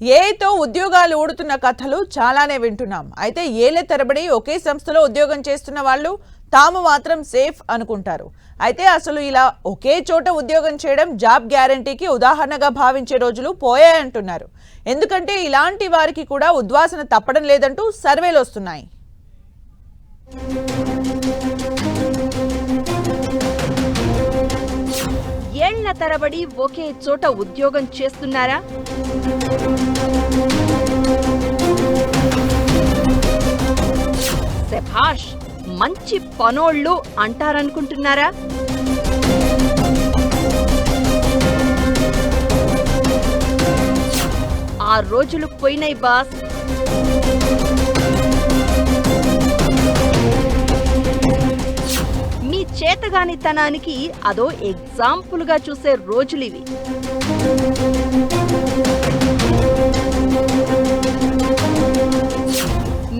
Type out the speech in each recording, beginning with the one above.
ఏఐతో ఉద్యోగాలు ఊడుతున్న కథలు చాలానే వింటున్నాం. అయితే ఏళ్ల తరబడి ఒకే సంస్థలో ఉద్యోగం చేస్తున్న వాళ్ళు తాము మాత్రం సేఫ్ అనుకుంటారు. అయితే అసలు ఇలా ఒకే చోట ఉద్యోగం చేయడం జాబ్ గ్యారంటీకి ఉదాహరణగా భావించే రోజులు పోయాయంటున్నారు. ఎందుకంటే ఇలాంటి వారికి కూడా ఉద్వాసన తప్పడం లేదంటూ సర్వేలు వస్తున్నాయి. ఏళ్ల తరబడి ఒకే చోట ఉద్యోగం చేస్తున్నారా? శభాష్, మంచి పనోళ్ళు అంటారనుకుంటున్నారా? ఆ రోజులు పోయినాయి బాస్. మీ చేతగానితనానికి అదో ఎగ్జాంపుల్గా చూసే రోజులివి.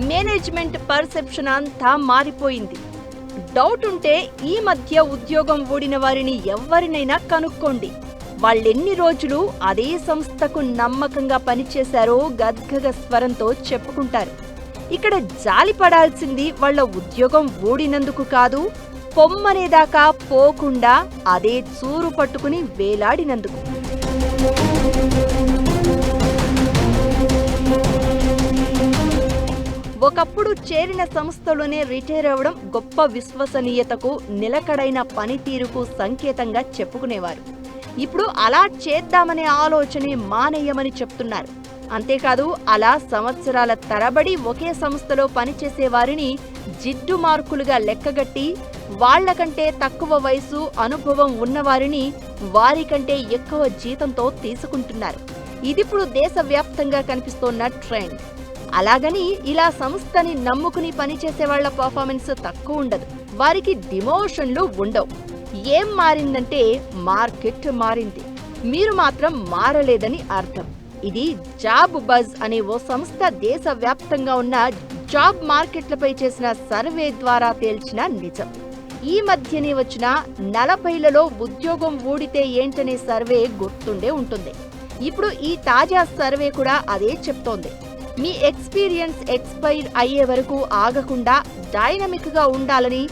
మేనేజ్మెంట్ పర్సెప్షన్ అంతా మారిపోయింది. డౌట్ ఉంటే ఈ మధ్య ఉద్యోగం ఊడిన వారిని ఎవరినైనా కనుక్కోండి. వాళ్ళెన్ని రోజులు అదే సంస్థకు నమ్మకంగా పనిచేశారో గద్గగ స్వరంతో చెప్పుకుంటారు. ఇక్కడ జాలి పడాల్సింది వాళ్ళ ఉద్యోగం ఊడినందుకు కాదు, పొమ్మనేదాకా పోకుండా అదే చూరు పట్టుకుని వేలాడినందుకు. ఒకప్పుడు చేరిన సంస్థలోనే రిటైర్ అవ్వడం గొప్ప విశ్వసనీయతకు, నిలకడైన పనితీరుకు సంకేతంగా చెప్పుకునేవారు. ఇప్పుడు అలా చేద్దామనే ఆలోచనే మానేయమని చెప్తున్నారు. అంతేకాదు, అలా సంవత్సరాల తరబడి ఒకే సంస్థలో పనిచేసే వారిని జిడ్డు మార్కులుగా లెక్కగట్టి వాళ్లకంటే తక్కువ వయసు, అనుభవం ఉన్నవారిని వారికంటే ఎక్కువ జీతంతో తీసుకుంటున్నారు. ఇదిప్పుడు దేశవ్యాప్తంగా కనిపిస్తోన్న ట్రెండ్. అలాగని ఇలా సంస్థని నమ్ముకుని పనిచేసే వాళ్ల పర్ఫార్మెన్స్ తక్కువ ఉండదు, వారికి డిమోషన్లు ఉండవు. ఏం మారిందంటే మార్కెట్ మారింది, మీరు మాత్రం మారలేదని అర్థం. ఇది జాబ్ బజ్ అనే ఓ సంస్థ దేశవ్యాప్తంగా ఉన్న జాబ్ మార్కెట్లపై చేసిన సర్వే ద్వారా తేల్చిన నిజం. ఈ మధ్యనే వచ్చిన 40లలో ఉద్యోగం ఊడితే ఏంటనే సర్వే గుర్తుండే ఉంటుంది. ఇప్పుడు ఈ తాజా సర్వే కూడా అదే చెప్తోంది. మీ ఎక్స్పీరియన్స్ ఎక్స్పైర్ అయ్యే వరకు ఆగకుండా డైనమిక్ గా ఉండాలని,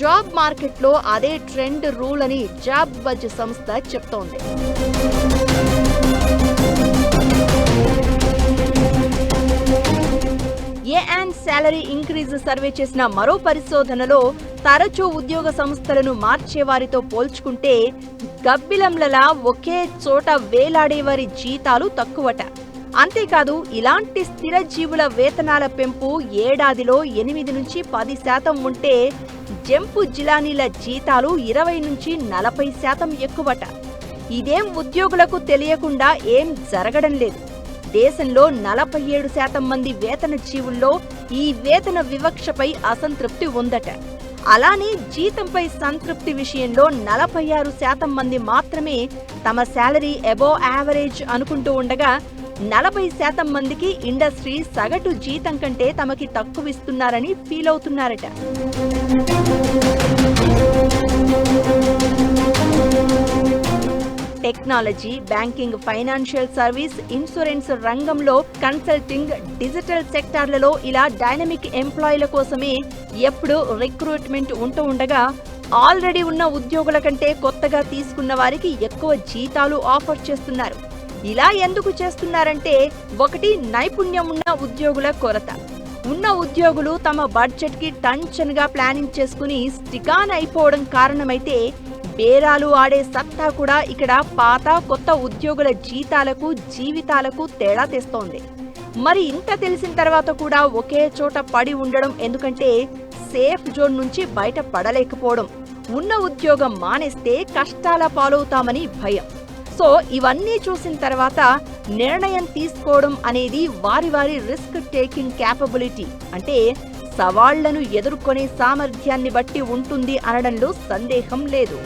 జాబ్ మార్కెట్లో అదే ట్రెండ్ రూల్ అని జాబ్ బజ్ సంస్థ చెప్తోంది. ఏ&, సాలరీ ఇంక్రీజ్ సర్వే చేసిన మరో పరిశోధనలో తరచూ ఉద్యోగ సంస్థలను మార్చేవారితో పోల్చుకుంటే గబ్బిలంలలా ఒకే చోట వేలాడేవారి జీతాలు తక్కువట. అంతేకాదు, ఇలాంటి స్థిర జీవుల వేతనాల పెంపు ఏడాదిలో 8 నుంచి 10% ఉంటే జంపు జిలానీల జీతాలు 20 నుంచి 40% ఎక్కువట. ఇదేం ఉద్యోగులకు తెలియకుండా ఏం జరగడం లేదు. దేశంలో 47% మంది వేతన జీవుల్లో ఈ వేతన వివక్షపై అసంతృప్తి ఉందట. అలానే జీతంపై సంతృప్తి విషయంలో 46% మంది మాత్రమే తమ శాలరీ అబోవ్ యావరేజ్ అనుకుంటూ ఉండగా 40% మందికి ఇండస్ట్రీ సగటు జీతం కంటే తమకి తక్కువిస్తున్నారని ఫీల్ అవుతున్నారట. Technology, banking, financial service, insurance రంగంలో, కన్సల్టింగ్, డిజిటల్ సెక్టార్లలో ఇలా డైనమిక్ ఎంప్లాయీల కోసమే ఎప్పుడు రిక్రూట్మెంట్ ఉంటూ ఉండగా ఆల్రెడీ ఉన్న ఉద్యోగుల కంటే కొత్తగా తీసుకున్న వారికి ఎక్కువ జీతాలు ఆఫర్ చేస్తున్నారు. ఇలా ఎందుకు చేస్తున్నారంటే, ఒకటి, నైపుణ్యం ఉన్న ఉద్యోగుల కొరత. ఉన్న ఉద్యోగులు తమ బడ్జెట్ కి టెన్షన్గా ప్లానింగ్ చేసుకుని స్టికాన్ అయిపోవడం కారణమైతే, బేరాలు ఆడే సత్తా కూడా ఇక్కడ పాత కొత్త ఉద్యోగుల జీతాలకు, జీవితాలకు తేడా తెస్తోంది. మరి ఇంత తెలిసిన తర్వాత కూడా ఒకే చోట పడి ఉండడం ఎందుకంటే సేఫ్ జోన్ నుంచి బయట పడలేకపోవడం, ఉన్న ఉద్యోగం మానేస్తే కష్టాల పాలవుతామని భయం. సో ఇవన్నీ చూసిన తర్వాత నిర్ణయం తీసుకోవడం అనేది వారి వారి రిస్క్ టేకింగ్ క్యాపబిలిటీ, అంటే సవాళ్లను ఎదుర్కొనే సామర్థ్యాన్ని బట్టి ఉంటుంది అనడంలో సందేహం లేదు.